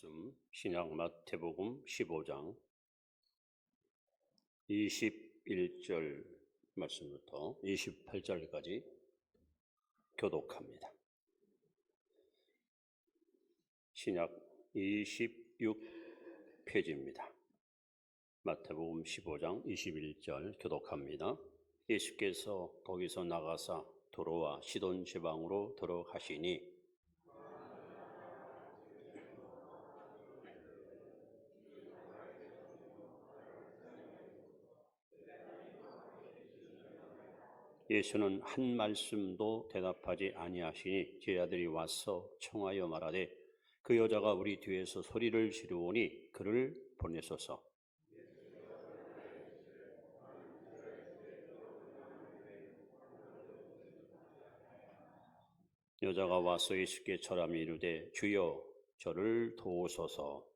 말씀 신약 마태복음 15장 21절 말씀부터 28절까지 교독합니다. 신약 26페이지입니다. 마태복음 15장 21절 교독합니다. 예수께서 거기서 나가사 도로와 시돈 지방으로 들어가시니 예수는 한 말씀도 대답하지 아니하시니 제자들이 와서 청하여 말하되 그 여자가 우리 뒤에서 소리를 지르오니 그를 보내소서. 여자가 와서 예수께 절하며 이르되 주여 저를 도우소서.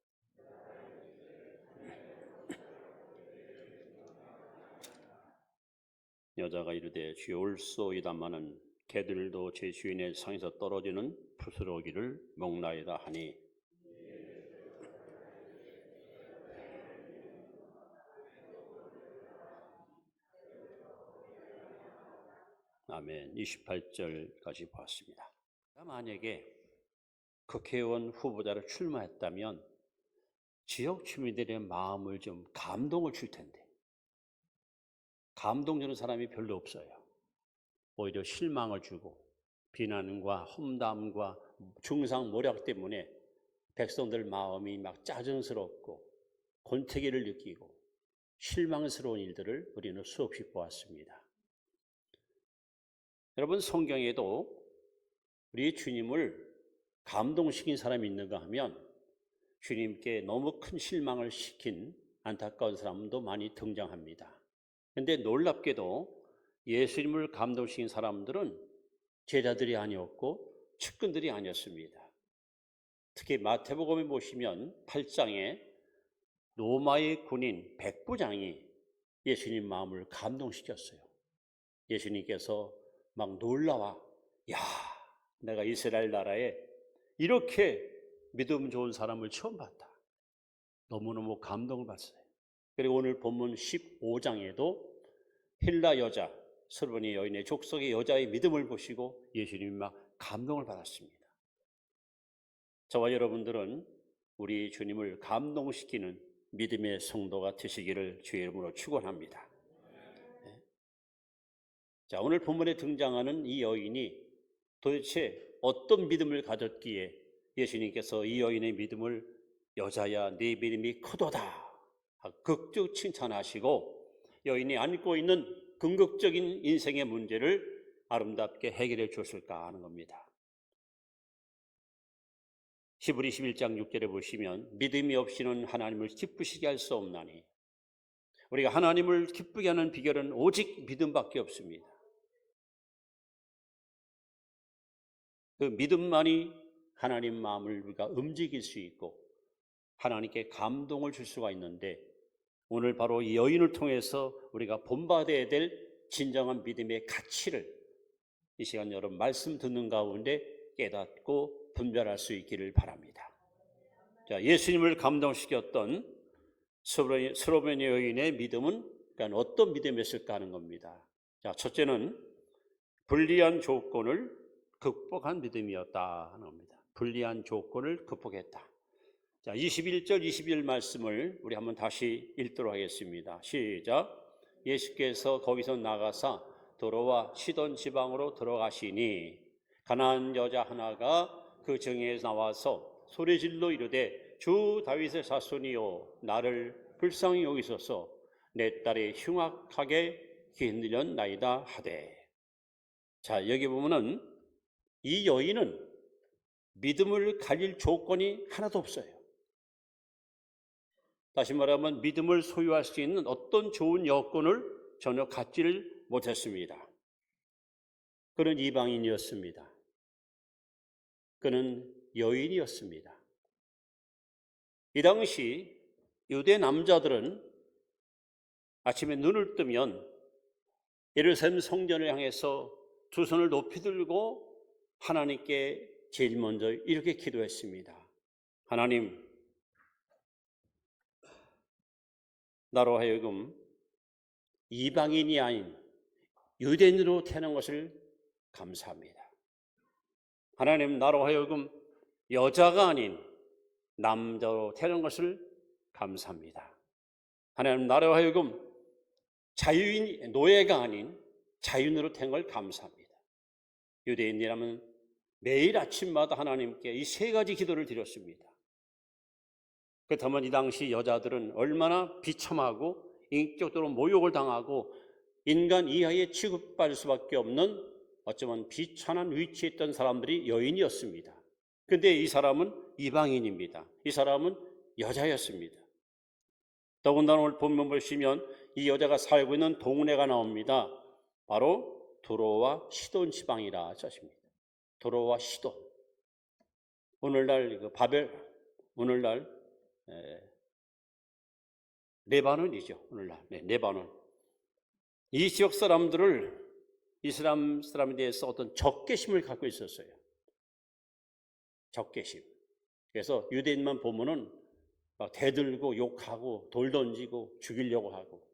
여자가 이르되 주여 올소이다마는 개들도 제 주인의 상에서 떨어지는 부스러기를 먹나이다 하니 아멘. 28절까지 보았습니다. 만약에 국회의원 후보자로 출마했다면 지역 주민들의 마음을 좀 감동을 줄 텐데 감동 주는 사람이 별로 없어요. 오히려 실망을 주고 비난과 험담과 중상모략 때문에 백성들 마음이 막 짜증스럽고 권태기를 느끼고 실망스러운 일들을 우리는 수없이 보았습니다. 여러분, 성경에도 우리 주님을 감동시킨 사람이 있는가 하면 주님께 너무 큰 실망을 시킨 안타까운 사람도 많이 등장합니다. 그런데 놀랍게도 예수님을 감동시킨 사람들은 제자들이 아니었고 측근들이 아니었습니다. 특히 마태복음에 보시면 8장에 로마의 군인 백부장이 예수님 마음을 감동시켰어요. 예수님께서 막 놀라와 야, 내가 이스라엘 나라에 이렇게 믿음 좋은 사람을 처음 봤다. 너무너무 감동을 받았어요. 그리고 오늘 본문 15장에도 헬라 여자, 스로베니 여인의 족속의 여자의 믿음을 보시고 예수님이 막 감동을 받았습니다. 저와 여러분들은 우리 주님을 감동시키는 믿음의 성도가 되시기를 주의 이름으로 축원합니다. 네. 자, 오늘 본문에 등장하는 이 여인이 도대체 어떤 믿음을 가졌기에 예수님께서 이 여인의 믿음을 여자야 네 믿음이 크도다 극적 칭찬하시고 여인이 안고 있는 궁극적인 인생의 문제를 아름답게 해결해 줬을까 하는 겁니다. 히브리 11장 6절에 보시면 믿음이 없이는 하나님을 기쁘시게 할 수 없나니 우리가 하나님을 기쁘게 하는 비결은 오직 믿음밖에 없습니다. 그 믿음만이 하나님 마음을 우리가 움직일 수 있고 하나님께 감동을 줄 수가 있는데 오늘 바로 이 여인을 통해서 우리가 본받아야 될 진정한 믿음의 가치를 이 시간 여러분 말씀 듣는 가운데 깨닫고 분별할 수 있기를 바랍니다. 자, 예수님을 감동시켰던 스로베니 여인의 믿음은 그러니까 어떤 믿음이었을까 하는 겁니다. 자, 첫째는 불리한 조건을 극복한 믿음이었다 하는 겁니다. 불리한 조건을 극복했다. 자, 21절, 22절 말씀을 우리 한번 다시 읽도록 하겠습니다. 시작. 예수께서 거기서 나가사 도로와 시돈 지방으로 들어가시니 가난한 여자 하나가 그 정에 나와서 소리질러 이르되 주 다윗의 자손이여 나를 불쌍히 여기소서 내 딸이 흉악하게 흔들렸나이다 하되. 자, 여기 보면은 이 여인은 믿음을 가질 조건이 하나도 없어요. 다시 말하면 믿음을 소유할 수 있는 어떤 좋은 여건을 전혀 갖지를 못했습니다. 그는 이방인이었습니다. 그는 여인이었습니다. 이 당시 유대 남자들은 아침에 눈을 뜨면 예루살렘 성전을 향해서 두 손을 높이 들고 하나님께 제일 먼저 이렇게 기도했습니다. 하나님, 나로 하여금 이방인이 아닌 유대인으로 태어난 것을 감사합니다. 하나님, 나로 하여금 여자가 아닌 남자로 태어난 것을 감사합니다. 하나님, 나로 하여금 자유인, 노예가 아닌 자유인으로 태어난 걸 감사합니다. 유대인이라면 매일 아침마다 하나님께 이 세 가지 기도를 드렸습니다. 그렇다면 이 당시 여자들은 얼마나 비참하고 인격적으로 모욕을 당하고 인간 이하에 취급받을 수밖에 없는 어쩌면 비천한 위치에 있던 사람들이 여인이었습니다. 그런데 이 사람은 이방인입니다. 이 사람은 여자였습니다. 더군다나 오늘 본문 보시면 이 여자가 살고 있는 동네가 나옵니다. 바로 두로와 시돈 지방이라 하십니다. 두로와 시돈. 오늘날 오늘날 레바논이죠. 오늘날 레바논. 이 지역 사람들을 이슬람 사람에 대해서 어떤 적개심을 갖고 있었어요. 적개심. 그래서 유대인만 보면은 막 대들고 욕하고 돌 던지고 죽이려고 하고,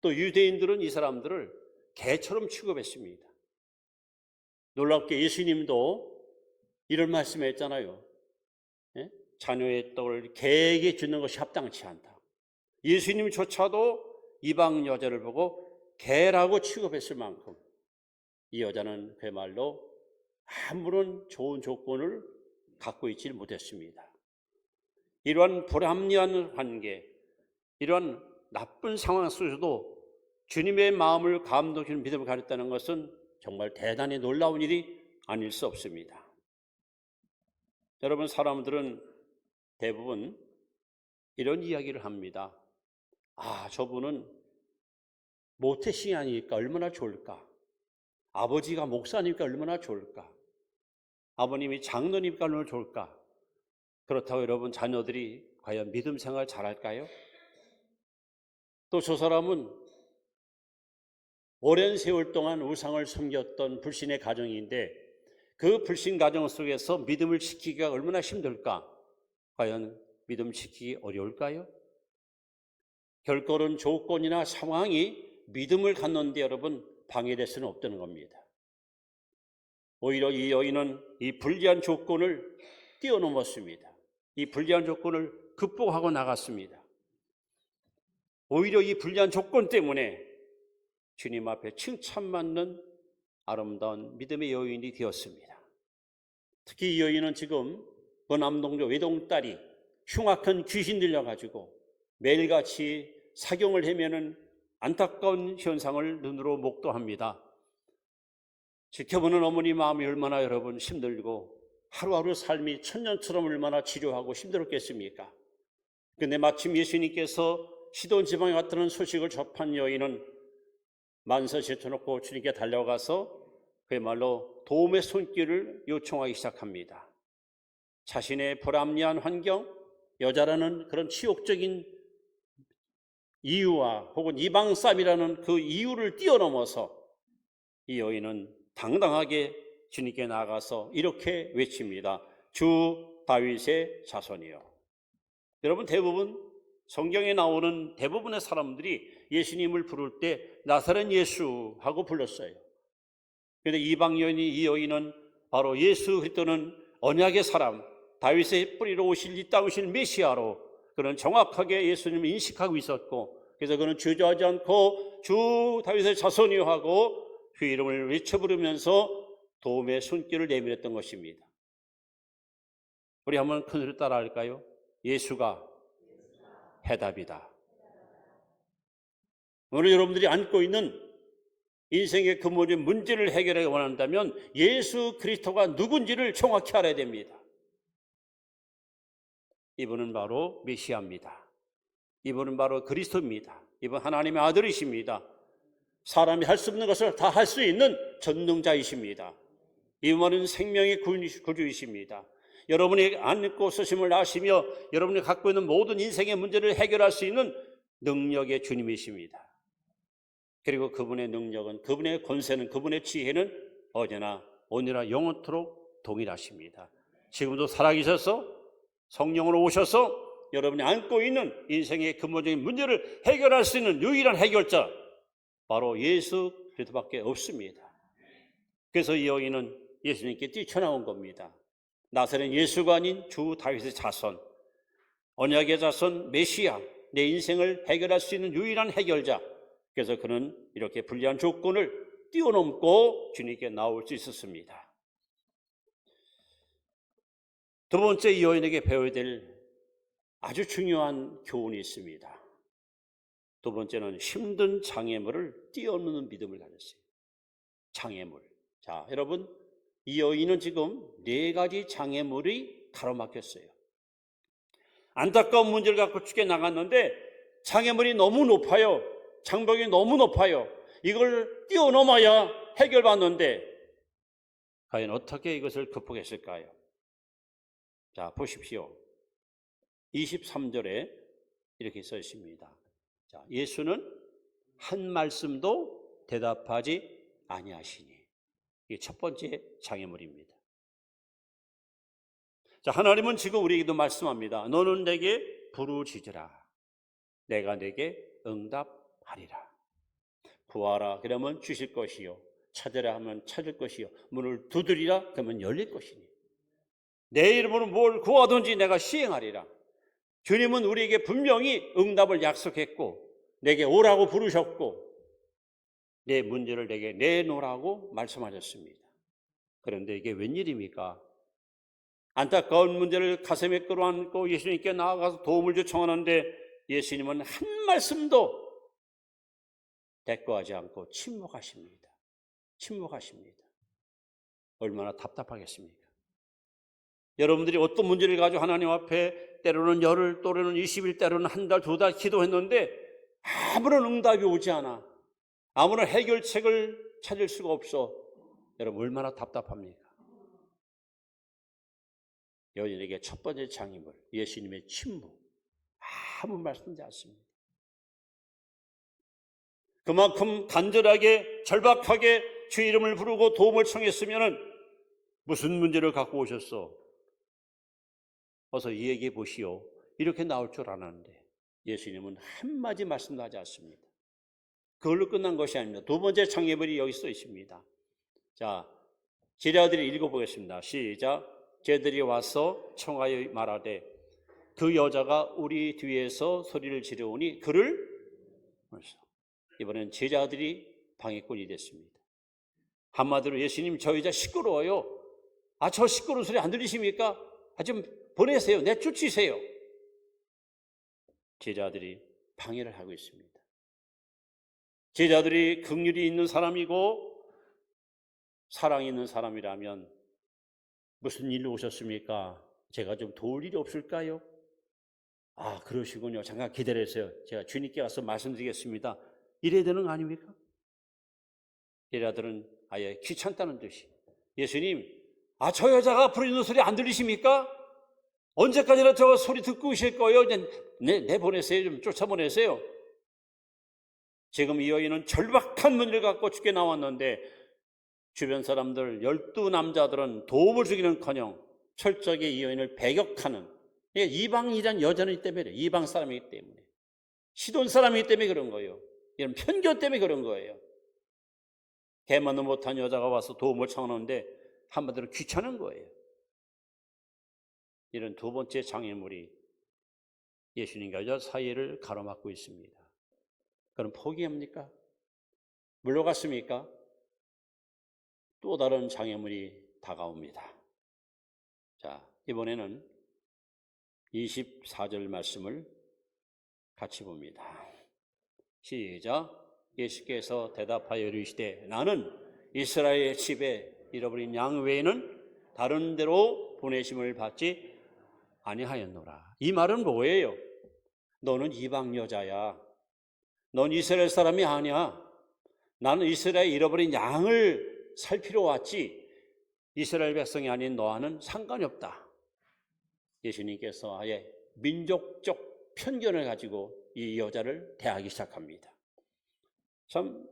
또 유대인들은 이 사람들을 개처럼 취급했습니다. 놀랍게 예수님도 이런 말씀을 했잖아요. 자녀의 떡을 개에게 주는 것이 합당치 않다. 예수님조차도 이방 여자를 보고 개라고 취급했을 만큼 이 여자는 그야말로 아무런 좋은 조건을 갖고 있지 못했습니다. 이러한 불합리한 관계, 이러한 나쁜 상황 속에서도 주님의 마음을 감동시키는 믿음을 가졌다는 것은 정말 대단히 놀라운 일이 아닐 수 없습니다. 여러분, 사람들은 대부분 이런 이야기를 합니다. 저분은 모태신이 아니니까 얼마나 좋을까? 아버지가 목사니까 얼마나 좋을까? 아버님이 장로니까 얼마나 좋을까? 그렇다고 여러분, 자녀들이 과연 믿음 생활 잘할까요? 또 저 사람은 오랜 세월 동안 우상을 섬겼던 불신의 가정인데 그 불신 가정 속에서 믿음을 지키기가 얼마나 힘들까? 과연 믿음 지키기 어려울까요? 결코 조건이나 상황이 믿음을 갖는 데 여러분 방해될 수는 없다는 겁니다. 오히려 이 여인은 이 불리한 조건을 뛰어넘었습니다. 이 불리한 조건을 극복하고 나갔습니다. 오히려 이 불리한 조건 때문에 주님 앞에 칭찬받는 아름다운 믿음의 여인이 되었습니다. 특히 이 여인은 지금 남동조 외동딸이 흉악한 귀신 들려가지고 매일같이 사경을 헤매는 안타까운 현상을 눈으로 목도합니다. 지켜보는 어머니 마음이 얼마나 여러분 힘들고 하루하루 삶이 천년처럼 얼마나 지루하고 힘들었겠습니까? 그런데 마침 예수님께서 시돈 지방에 갔다는 소식을 접한 여인은 만서 제쳐놓고 주님께 달려가서 그야말로 도움의 손길을 요청하기 시작합니다. 자신의 불합리한 환경, 여자라는 그런 치욕적인 이유와 혹은 이방쌈이라는 그 이유를 뛰어넘어서 이 여인은 당당하게 주님께 나아가서 이렇게 외칩니다. 주 다윗의 자손이요. 여러분, 대부분 성경에 나오는 대부분의 사람들이 예수님을 부를 때 나사렛 예수 하고 불렀어요. 그런데 이방 여인이, 이 여인은 바로 예수 그리스도는 언약의 사람, 다윗의 뿌리로 오실 이 땅 오실 메시아로 그는 정확하게 예수님을 인식하고 있었고, 그래서 그는 주저하지 않고 주 다윗의 자손이요 하고 그 이름을 외쳐 부르면서 도움의 손길을 내밀었던 것입니다. 우리 한번 큰 소리로 따라 할까요? 예수가 해답이다. 오늘 여러분들이 안고 있는 인생의 근본적인 문제를 해결하기 원한다면 예수 그리스도가 누군지를 정확히 알아야 됩니다. 이분은 바로 메시아입니다. 이분은 바로 그리스도입니다. 이분 하나님의 아들이십니다. 사람이 할 수 없는 것을 다 할 수 있는 전능자이십니다. 이분은 생명의 구주이십니다. 여러분이 안고 쓰심을 아시며 여러분이 갖고 있는 모든 인생의 문제를 해결할 수 있는 능력의 주님이십니다. 그리고 그분의 능력은, 그분의 권세는, 그분의 지혜는 어제나 오늘이나 영원토록 동일하십니다. 지금도 살아계셔서 성령으로 오셔서 여러분이 안고 있는 인생의 근본적인 문제를 해결할 수 있는 유일한 해결자, 바로 예수 그리스도밖에 없습니다. 그래서 이 여인은 예수님께 뛰쳐나온 겁니다. 나사렛 예수가 아닌 주 다윗의 자손, 언약의 자손 메시아, 내 인생을 해결할 수 있는 유일한 해결자. 그래서 그는 이렇게 불리한 조건을 뛰어넘고 주님께 나올 수 있었습니다. 두 번째, 이 여인에게 배워야 될 아주 중요한 교훈이 있습니다. 두 번째는 힘든 장애물을 뛰어넘는 믿음을 가졌어요. 장애물. 자, 여러분, 이 여인은 지금 4가지 장애물이 가로막혔어요. 안타까운 문제를 갖고 죽게 나갔는데 장애물이 너무 높아요. 장벽이 너무 높아요. 이걸 뛰어넘어야 해결받는데 과연 어떻게 이것을 극복했을까요? 자, 보십시오. 23절에 이렇게 써 있습니다. 자, 예수는 한 말씀도 대답하지 아니하시니. 이게 첫 번째 장애물입니다. 자, 하나님은 지금 우리에게도 말씀합니다. 너는 내게 부르짖으라. 내가 내게 응답하리라. 구하라 그러면 주실 것이요, 찾으라 하면 찾을 것이요, 문을 두드리라 그러면 열릴 것이니 내 이름으로 뭘 구하든지 내가 시행하리라. 주님은 우리에게 분명히 응답을 약속했고 내게 오라고 부르셨고 내 문제를 내게 내놓으라고 말씀하셨습니다. 그런데 이게 웬일입니까? 안타까운 문제를 가슴에 끌어안고 예수님께 나아가서 도움을 요청하는데 예수님은 한 말씀도 대꾸하지 않고 침묵하십니다. 침묵하십니다. 얼마나 답답하겠습니까? 여러분들이 어떤 문제를 가지고 하나님 앞에 때로는 열흘, 또는 20일, 때로는 한 달, 2달 기도했는데 아무런 응답이 오지 않아. 아무런 해결책을 찾을 수가 없어. 여러분 얼마나 답답합니까? 여인에게 첫 번째 장애물, 예수님의 침묵. 아무 말씀하지 않습니다. 그만큼 간절하게 절박하게 주 이름을 부르고 도움을 청했으면 무슨 문제를 갖고 오셨어? 어서 얘기해 보시오. 이렇게 나올 줄 알았는데 예수님은 한마디 말씀도 하지 않습니다. 그걸로 끝난 것이 아닙니다. 두 번째 장애물이 여기 써 있습니다. 자, 제자들이 읽어보겠습니다. 시작. 제자들이 와서 청하여 말하되 그 여자가 우리 뒤에서 소리를 지르오니 그를 이번엔 제자들이 방해꾼이 됐습니다. 한마디로 예수님 저 여자 시끄러워요. 저 시끄러운 소리 안 들리십니까? 좀 보내세요. 내쫓으세요. 제자들이 방해를 하고 있습니다. 제자들이 긍휼이 있는 사람이고 사랑이 있는 사람이라면 무슨 일로 오셨습니까? 제가 좀 도울 일이 없을까요? 그러시군요. 잠깐 기다리세요. 제가 주님께 가서 말씀드리겠습니다. 이래야 되는 거 아닙니까? 제자들은 아예 귀찮다는 듯이 예수님, 저 여자가 부르는 소리 안 들리십니까? 언제까지나 저 소리 듣고 계실 거예요? 내보내세요. 좀 쫓아보내세요. 지금 이 여인은 절박한 문제를 갖고 죽게 나왔는데 주변 사람들 12남자들은 도움을 주기는커녕 철저하게 이 여인을 배격하는, 이방이란 여자이기 때문에, 이방 사람이기 때문에, 시돈 사람이기 때문에 그런 거예요. 이런 편견 때문에 그런 거예요. 개만도 못한 여자가 와서 도움을 청하는데 한마디로 귀찮은 거예요. 이런 두 번째 장애물이 예수님과 여자 사이를 가로막고 있습니다. 그럼 포기합니까? 물러갔습니까? 또 다른 장애물이 다가옵니다. 자, 이번에는 24절 말씀을 같이 봅니다. 시작. 예수께서 대답하여 이르시되 나는 이스라엘 집에 잃어버린 양 외에는 다른 데로 보내심을 받지 아니하였노라. 이 말은 뭐예요? 너는 이방 여자야. 넌 이스라엘 사람이 아니야. 나는 이스라엘 잃어버린 양을 살피러 왔지 이스라엘 백성이 아닌 너와는 상관이 없다. 예수님께서 아예 민족적 편견을 가지고 이 여자를 대하기 시작합니다. 참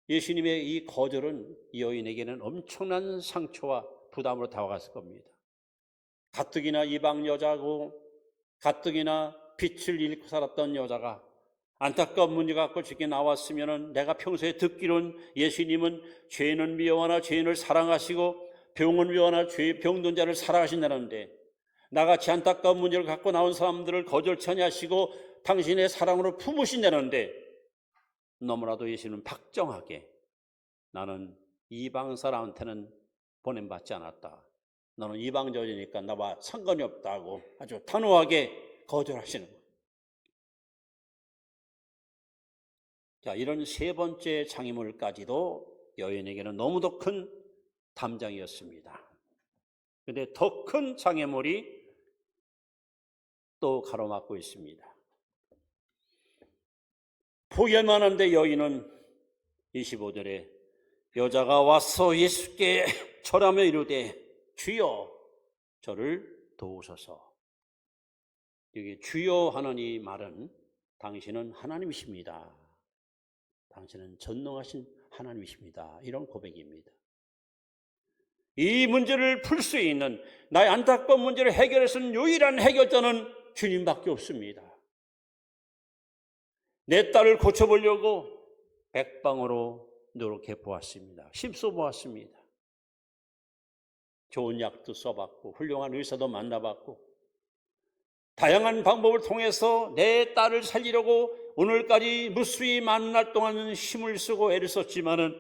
예수님의 이 거절은 이 여인에게는 엄청난 상처와 부담으로 다가갔을 겁니다. 가뜩이나 이방 여자고 가뜩이나 빛을 잃고 살았던 여자가 안타까운 문제 갖고 저렇게 나왔으면 내가 평소에 듣기로는 예수님은 죄인은 미워하나 죄인을 사랑하시고 병은 미워하나 병든 자를 사랑하신다는데 나같이 안타까운 문제를 갖고 나온 사람들을 거절치 하시고 당신의 사랑으로 품으신다는데 너무나도 예수님은 박정하게 나는 이방 사람한테는 보냄받지 않았다. 너는 이방적이니까 나와 상관이 없다고 아주 단호하게 거절하시는 거예요. 자, 이런 세 번째 장애물까지도 여인에게는 너무도 큰 담장이었습니다. 그런데 더 큰 장애물이 또 가로막고 있습니다. 포기할 만한데 여인은 25절에 여자가 와서 예수께 절하며 이르되 주여 저를 도우소서. 여기 주여 하는 이 말은 당신은 하나님이십니다. 당신은 전능하신 하나님이십니다. 이런 고백입니다. 이 문제를 풀 수 있는 나의 안타까운 문제를 해결할 수 있는 유일한 해결자는 주님밖에 없습니다. 내 딸을 고쳐보려고 백방으로 노력해 보았습니다. 힘써 보았습니다. 좋은 약도 써봤고 훌륭한 의사도 만나봤고 다양한 방법을 통해서 내 딸을 살리려고 오늘까지 무수히 많은 날 동안 힘을 쓰고 애를 썼지만은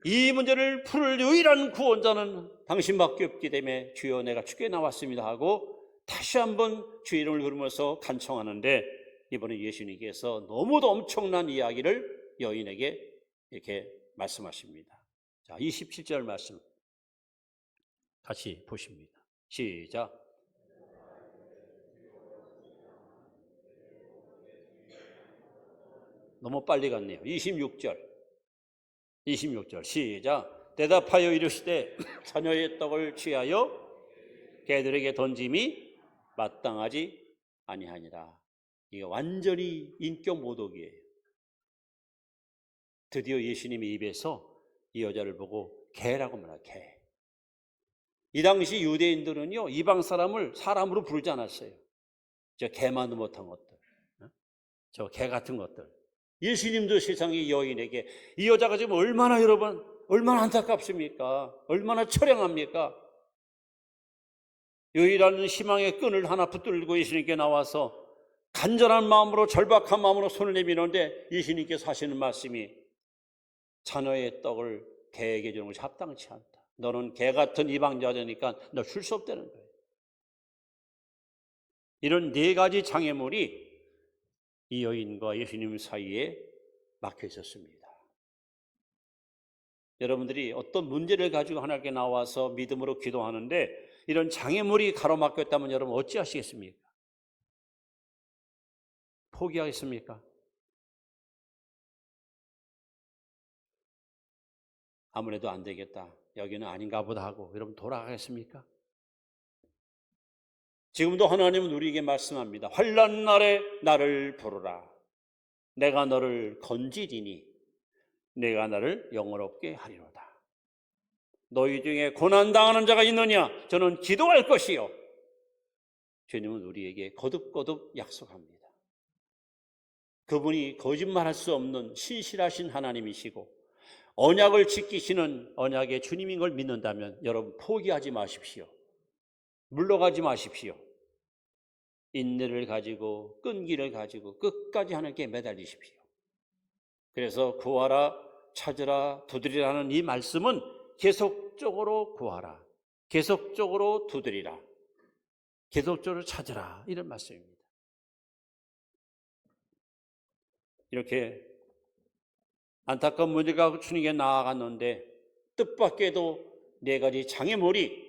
이 문제를 풀을 유일한 구원자는 당신밖에 없기 때문에 주여 내가 주께 나왔습니다 하고 다시 한번 주의 이름을 부르면서 간청하는데 이번에 예수님께서 너무도 엄청난 이야기를 여인에게 이렇게 말씀하십니다. 자, 27절 말씀 같이 보십니다. 시작. 너무 빨리 갔네요. 26절 시작. 대답하여 이르시되 자녀의 떡을 취하여 개들에게 던짐이 마땅하지 아니하니라. 이게 완전히 인격 모독이에요. 드디어 예수님의 입에서 이 여자를 보고 개라고 말해요. 개. 이 당시 유대인들은요 이방 사람을 사람으로 부르지 않았어요. 저 개만도 못한 것들, 저 개 같은 것들. 예수님도 세상의 여인에게 이 여자가 지금 얼마나 여러분 얼마나 안타깝습니까? 얼마나 처량합니까? 유일한 희망의 끈을 하나 붙들고 예수님께 나와서 간절한 마음으로 절박한 마음으로 손을 내미는데 예수님께서 하시는 말씀이 자녀의 떡을 개에게 주는 것이 합당치 않다. 너는 개 같은 이방자니까 너 줄 수 없다는 거예요. 이런 네 가지 장애물이 이 여인과 예수님 사이에 막혀 있었습니다. 여러분들이 어떤 문제를 가지고 하나님께 나와서 믿음으로 기도하는데 이런 장애물이 가로막혀 있다면 여러분 어찌하시겠습니까? 포기하겠습니까? 아무래도 안 되겠다. 여기는 아닌가 보다 하고 여러분 돌아가겠습니까? 지금도 하나님은 우리에게 말씀합니다. 환난 날에 나를 부르라. 내가 너를 건지리니 내가 너를 영원롭게 하리로다. 너희 중에 고난당하는 자가 있느냐? 저는 기도할 것이요. 주님은 우리에게 거듭거듭 약속합니다. 그분이 거짓말할 수 없는 신실하신 하나님이시고 언약을 지키시는 언약의 주님인 걸 믿는다면 여러분 포기하지 마십시오. 물러가지 마십시오. 인내를 가지고 끈기를 가지고 끝까지 하나님께 매달리십시오. 그래서 구하라, 찾으라, 두드리라는 이 말씀은 계속적으로 구하라, 계속적으로 두드리라, 계속적으로 찾으라 이런 말씀입니다. 이렇게 안타까운 문제가 주님께 나아갔는데 뜻밖에도 네 가지 장애물이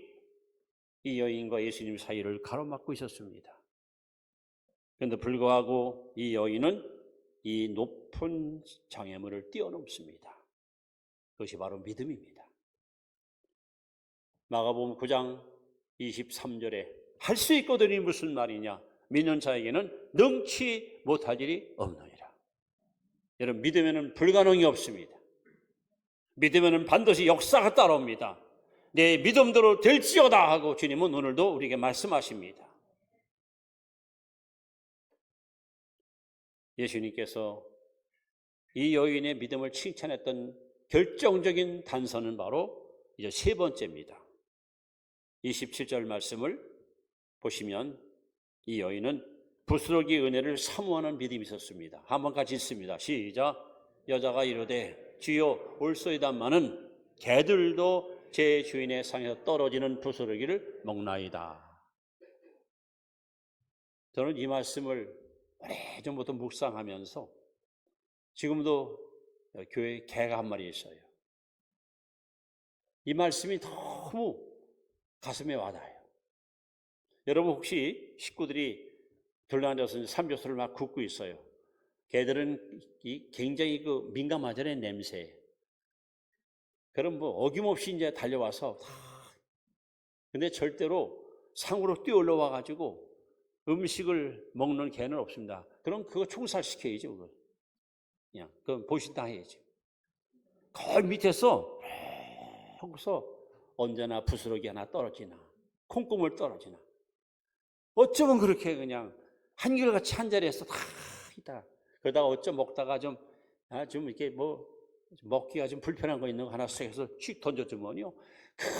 이 여인과 예수님 사이를 가로막고 있었습니다. 그런데 불구하고 이 여인은 이 높은 장애물을 뛰어넘습니다. 그것이 바로 믿음입니다. 마가복음 9장 23절에 할 수 있거든이 무슨 말이냐? 믿는 자에게는 능치 못할 일이 없느니라. 여러분 믿으면 불가능이 없습니다. 믿으면 반드시 역사가 따라옵니다. 내 믿음대로 될지어다 하고 주님은 오늘도 우리에게 말씀하십니다. 예수님께서 이 여인의 믿음을 칭찬했던 결정적인 단서는 바로 이제 세 번째입니다. 27절 말씀을 보시면 이 여인은 부스러기 은혜를 사모하는 믿음이 있었습니다. 한번 같이 읽습니다. 시작. 여자가 이르되 주여 올소이다마는 개들도 제 주인의 상에서 떨어지는 부스러기를 먹나이다. 저는 이 말씀을 오래전부터 묵상하면서 지금도 교회에 개가 한 마리 있어요. 이 말씀이 너무 가슴에 와닿아요. 여러분 혹시 식구들이 둘러앉아서 삼겹살을 막 굽고 있어요. 개들은 굉장히 민감하잖아요, 냄새에. 그럼 어김없이 이제 달려와서 근데 절대로 상으로 뛰어 올라와 가지고 음식을 먹는 개는 없습니다. 그럼 그거 총살시켜야죠, 그걸. 그냥 그건 보신당해야죠. 걸 밑에서 거기서 언제나 부스러기 하나 떨어지나 콩고물 떨어지나 어쩌면 그렇게 그냥 한결같이 한 자리에서 다 있다. 그러다가 어쩜 먹다가 좀 이렇게 먹기가 좀 불편한 거 있는 거 하나 쓱해서 휙 던져주면요. 그걸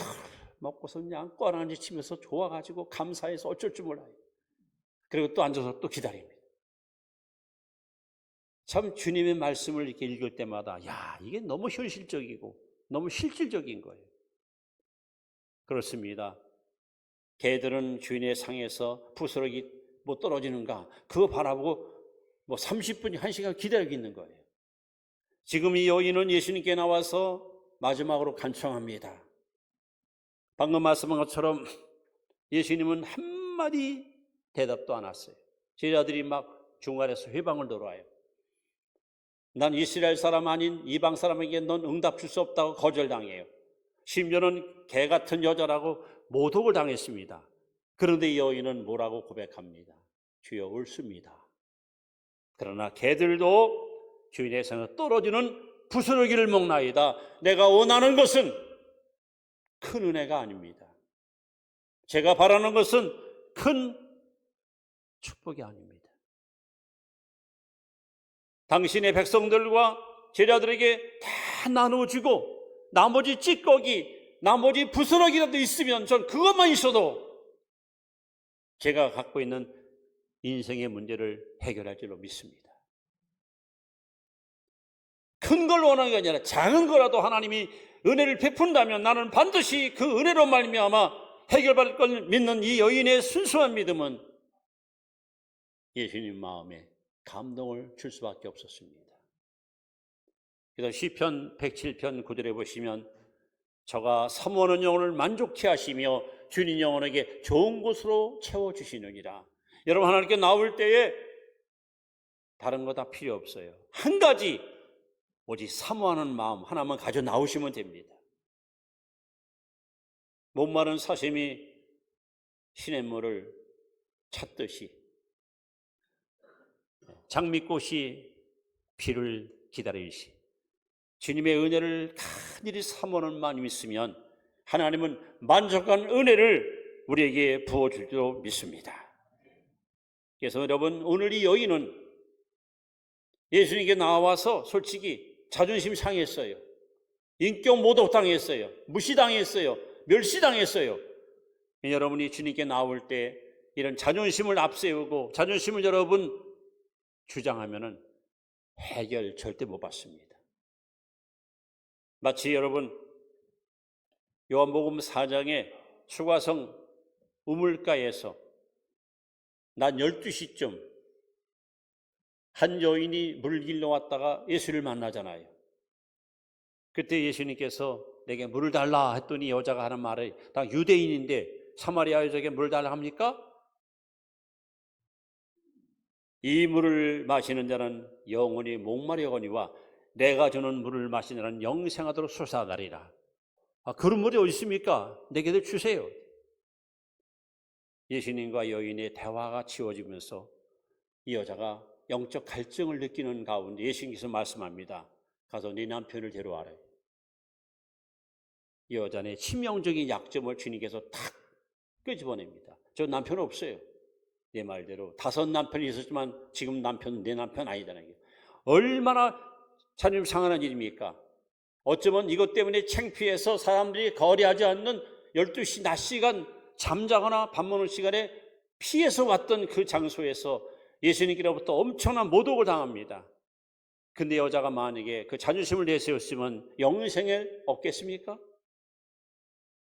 먹고서 그냥 꽈라지 치면서 좋아가지고 감사해서 어쩔 줄 몰라요. 그리고 또 앉아서 또 기다립니다. 참 주님의 말씀을 이렇게 읽을 때마다 이게 너무 현실적이고 너무 실질적인 거예요. 그렇습니다. 개들은 주인의 상에서 부스러기 떨어지는가 그거 바라보고 30분, 1시간 기다리고 있는 거예요. 지금 이 여인은 예수님께 나와서 마지막으로 간청합니다. 방금 말씀한 것처럼 예수님은 한마디 대답도 안 하셨어요. 제자들이 막 중간에서 회방을 돌아와요. 난 이스라엘 사람 아닌 이방 사람에게 넌 응답 줄 수 없다고 거절당해요. 심지어는 개 같은 여자라고 모독을 당했습니다. 그런데 이 여인은 뭐라고 고백합니다. 주여 옳습니다. 그러나 개들도 주인의 상에 떨어지는 부스러기를 먹나이다. 내가 원하는 것은 큰 은혜가 아닙니다. 제가 바라는 것은 큰 축복이 아닙니다. 당신의 백성들과 제자들에게 다 나눠주고 나머지 찌꺼기, 나머지 부스러기라도 있으면 전 그것만 있어도 제가 갖고 있는 인생의 문제를 해결할 줄로 믿습니다. 큰 걸 원하는 게 아니라 작은 거라도 하나님이 은혜를 베푼다면 나는 반드시 그 은혜로 말미암아 해결받을 걸 믿는 이 여인의 순수한 믿음은 예수님 마음에 감동을 줄 수밖에 없었습니다. 그래서 시편 107편 9절에 보시면 저가 사모하는 영혼을 만족케 하시며 주님 영혼에게 좋은 곳으로 채워주시느니라. 여러분 하나님께 나올 때에 다른 거 다 필요 없어요. 한 가지 오직 사모하는 마음 하나만 가져 나오시면 됩니다. 목마른 사슴이 시냇물을 찾듯이 장미꽃이 비를 기다리듯이 주님의 은혜를 간절히 사모하는 마음이 있으면 하나님은 만족한 은혜를 우리에게 부어줄 줄 믿습니다. 그래서 여러분 오늘 이 여인은 예수님께 나와서 솔직히 자존심 상했어요. 인격 모독당했어요. 무시당했어요. 멸시당했어요. 여러분이 주님께 나올 때 이런 자존심을 앞세우고 자존심을 여러분 주장하면은 해결 절대 못 받습니다. 마치 여러분 요한복음 4장의 수가성 우물가에서 낮 12시쯤 한 여인이 물 길러 왔다가 예수를 만나잖아요. 그때 예수님께서 내게 물을 달라 했더니 여자가 하는 말이 나 유대인인데 사마리아 여자에게 물 달라 합니까? 이 물을 마시는 자는 영원히 목마르거니와 내가 주는 물을 마시는 자는 영생하도록 솟아나리라. 그런 물이 어디 있습니까? 내게도 주세요. 예수님과 여인의 대화가 치워지면서 이 여자가 영적 갈증을 느끼는 가운데 예수님께서 말씀합니다. 가서 네 남편을 데려와라. 이 여자의 치명적인 약점을 주님께서 탁 끄집어냅니다. 저 남편 없어요. 내 말대로 5 남편이 있었지만 지금 남편은 내 남편 아니잖아요. 얼마나 자녀님 상한한 일입니까? 어쩌면 이것 때문에 창피해서 사람들이 거리하지 않는 12시 낮 시간 잠자거나 밥 먹는 시간에 피해서 왔던 그 장소에서 예수님께로부터 엄청난 모독을 당합니다. 근데 여자가 만약에 그 자존심을 내세웠으면 영생을 얻겠습니까?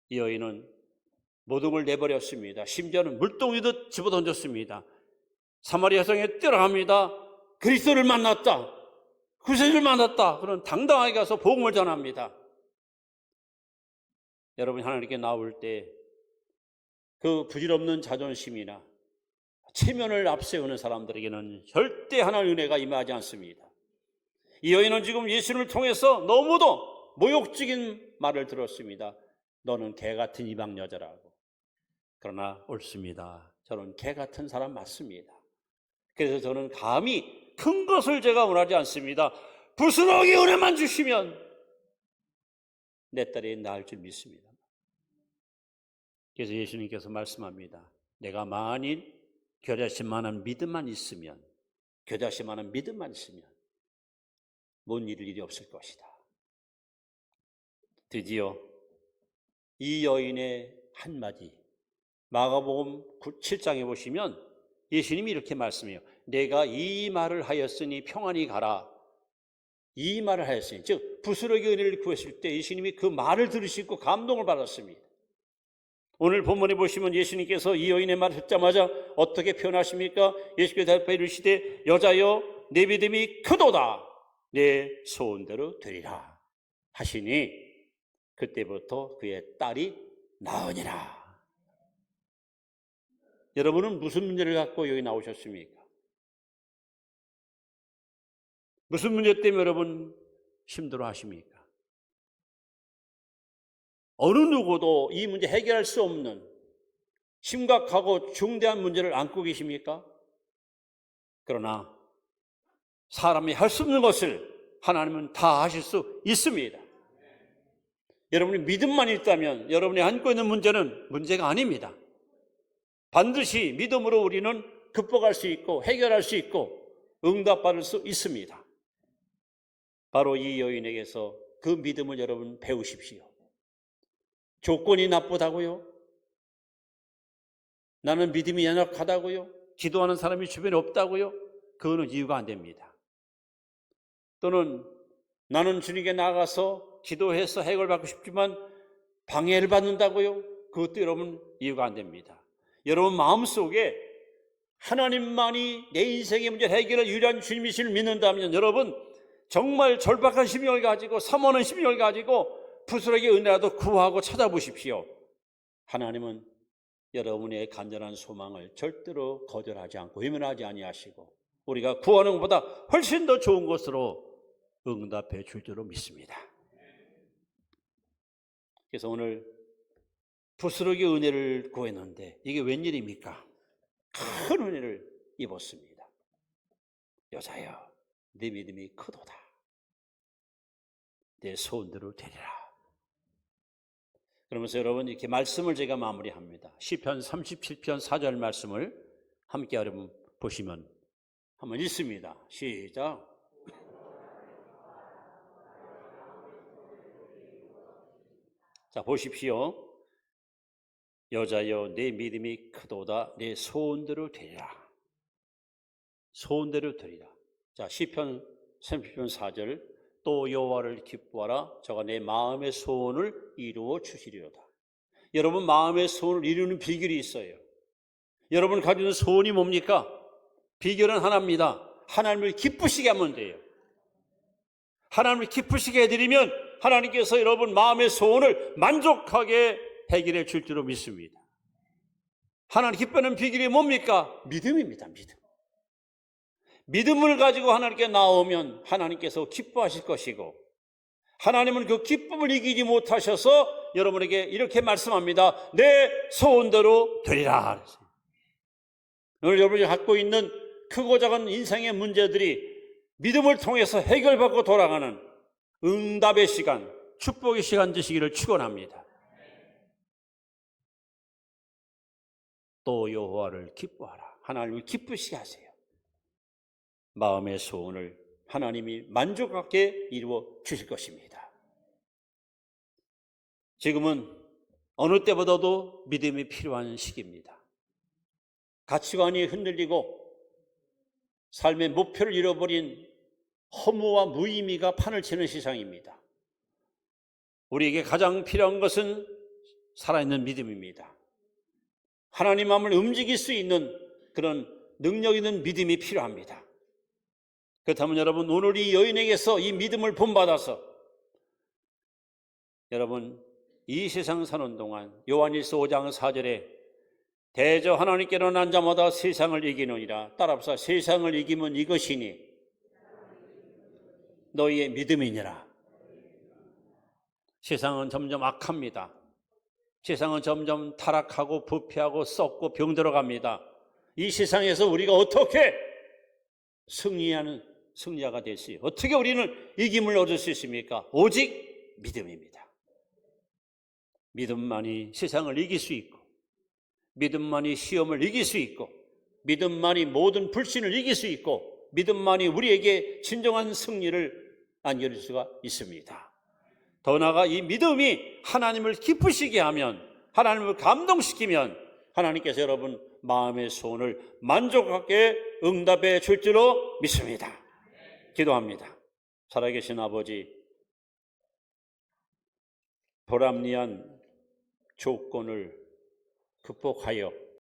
이 여인은 모독을 내버렸습니다. 심지어는 물동이듯 집어던졌습니다. 사마리아 성에 뛰어갑니다. 그리스도를 만났다. 구세주를 만났다. 그런 당당하게 가서 복음을 전합니다. 여러분, 하나님께 나올 때 그 부질없는 자존심이나 체면을 앞세우는 사람들에게는 절대 하나님의 은혜가 임하지 않습니다. 이 여인은 지금 예수님을 통해서 너무도 모욕적인 말을 들었습니다. 너는 개 같은 이방 여자라고. 그러나 옳습니다. 저는 개 같은 사람 맞습니다. 그래서 저는 감히 큰 것을 제가 원하지 않습니다. 부스러기 은혜만 주시면 내 딸이 나을 줄 믿습니다. 그래서 예수님께서 말씀합니다. 내가 만일 겨자씨만한 믿음만 있으면, 겨자씨만한 믿음만 있으면 못 이룰 일이 없을 것이다. 드디어 이 여인의 한마디, 마가복음 7장에 보시면 예수님이 이렇게 말씀해요. 내가 이 말을 하였으니 평안히 가라. 이 말을 하였으니, 즉 부스러기 은혜를 구했을 때 예수님이 그 말을 들으시고 감동을 받았습니다. 오늘 본문에 보시면 예수님께서 이 여인의 말을 듣자마자 어떻게 표현하십니까? 예수께서 대답하여 이르시되 여자여 내 믿음이 크도다. 내 소원대로 되리라 하시니 그때부터 그의 딸이 나으니라. 여러분은 무슨 문제를 갖고 여기 나오셨습니까? 무슨 문제 때문에 여러분 힘들어 하십니까? 어느 누구도 이 문제 해결할 수 없는 심각하고 중대한 문제를 안고 계십니까? 그러나 사람이 할 수 없는 것을 하나님은 다 하실 수 있습니다. 여러분이 믿음만 있다면 여러분이 안고 있는 문제는 문제가 아닙니다. 반드시 믿음으로 우리는 극복할 수 있고 해결할 수 있고 응답받을 수 있습니다. 바로 이 여인에게서 그 믿음을 여러분 배우십시오. 조건이 나쁘다고요? 나는 믿음이 연약하다고요? 기도하는 사람이 주변에 없다고요? 그거는 이유가 안 됩니다. 또는 나는 주님께 나가서 기도해서 해결받고 싶지만 방해를 받는다고요? 그것도 여러분 이유가 안 됩니다. 여러분 마음속에 하나님만이 내 인생의 문제 해결을 유일한 주님이심을 믿는다면 여러분 정말 절박한 심령을 가지고 사모하는 심령을 가지고 부스러기 은혜라도 구하고 찾아보십시오. 하나님은 여러분의 간절한 소망을 절대로 거절하지 않고 외면하지 아니하시고 우리가 구하는 것보다 훨씬 더 좋은 것으로 응답해 줄 줄로 믿습니다. 그래서 오늘 부스러기 은혜를 구했는데 이게 웬일입니까? 큰 은혜를 입었습니다. 여자여 네 믿음이 크도다. 내 소원대로 되리라. 그러면서 여러분 이렇게 말씀을 제가 마무리합니다. 시편 37편 4절 말씀을 함께 여러분 보시면 한번 읽습니다. 시작. 자 보십시오. 여자여 내 믿음이 크도다. 내 소원대로 되리라. 소원대로 되리라. 자 시편 30편 4절 또 여호와를 기뻐하라. 저가 내 마음의 소원을 이루어 주시리로다. 여러분 마음의 소원을 이루는 비결이 있어요. 여러분 가지고 있는 소원이 뭡니까? 비결은 하나입니다. 하나님을 기쁘시게 하면 돼요. 하나님을 기쁘시게 해드리면 하나님께서 여러분 마음의 소원을 만족하게 해결해 줄 줄로 믿습니다. 하나님 기뻐하는 비결이 뭡니까? 믿음입니다. 믿음. 믿음을 가지고 하나님께 나오면 하나님께서 기뻐하실 것이고 하나님은 그 기쁨을 이기지 못하셔서 여러분에게 이렇게 말씀합니다. 내 소원대로 되리라. 오늘 여러분이 갖고 있는 크고 작은 인생의 문제들이 믿음을 통해서 해결받고 돌아가는 응답의 시간, 축복의 시간 되시기를 축원합니다. 또 여호와를 기뻐하라. 하나님을 기쁘시게 하세요. 마음의 소원을 하나님이 만족하게 이루어 주실 것입니다. 지금은 어느 때보다도 믿음이 필요한 시기입니다. 가치관이 흔들리고 삶의 목표를 잃어버린 허무와 무의미가 판을 치는 세상입니다. 우리에게 가장 필요한 것은 살아있는 믿음입니다. 하나님 마음을 움직일 수 있는 그런 능력 있는 믿음이 필요합니다. 그렇다면 여러분, 오늘 이 여인에게서 이 믿음을 본받아서 여러분, 이 세상 사는 동안 요한일서 5장 4절에 대저 하나님께로 난 자마다 세상을 이기느니라. 따라합시다. 세상을 이기면 이것이니 너희의 믿음이니라. 세상은 점점 악합니다. 세상은 점점 타락하고 부패하고 썩고 병들어갑니다. 이 세상에서 우리가 어떻게 승리자가 될 수 있어요? 어떻게 우리는 이김을 얻을 수 있습니까? 오직 믿음입니다. 믿음만이 세상을 이길 수 있고, 믿음만이 시험을 이길 수 있고, 믿음만이 모든 불신을 이길 수 있고, 믿음만이 우리에게 진정한 승리를 안겨줄 수가 있습니다. 더 나아가 이 믿음이 하나님을 기쁘시게 하면, 하나님을 감동시키면 하나님께서 여러분 마음의 소원을 만족하게 응답해 줄 줄로 믿습니다. 기도합니다. 살아계신 아버지, 불합리한 조건을 극복하여